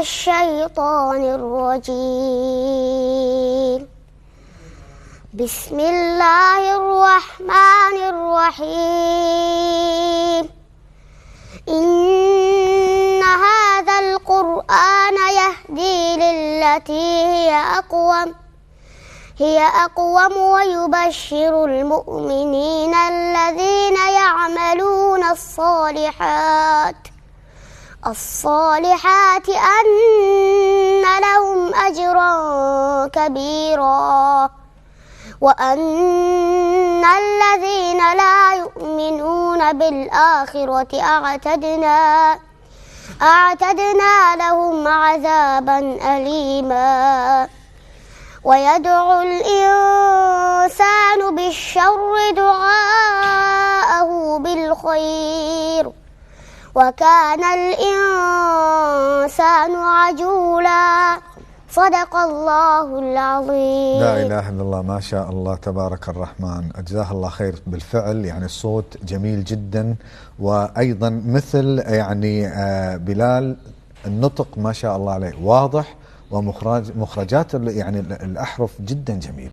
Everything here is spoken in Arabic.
الشيطان الرجيم. بسم الله الرحمن الرحيم. إن هذا القرآن يهدي للتي هي أقوم ويبشر المؤمنين الذين يعملون الصالحات أن لهم أجرا كبيرا، وأن الذين لا يؤمنون بالآخرة أعتدنا لهم عذابا أليما. ويدعو الإنسان بالشر دعاءه بالخير، وكان الإنسان عجولا. صدق الله العظيم. لا إله إلا الله، ما شاء الله تبارك الرحمن، أجزاه الله خير. بالفعل يعني الصوت جميل جدا، وأيضا مثل يعني بلال النطق ما شاء الله عليه واضح، ومخرجات يعني الأحرف جدا جميل.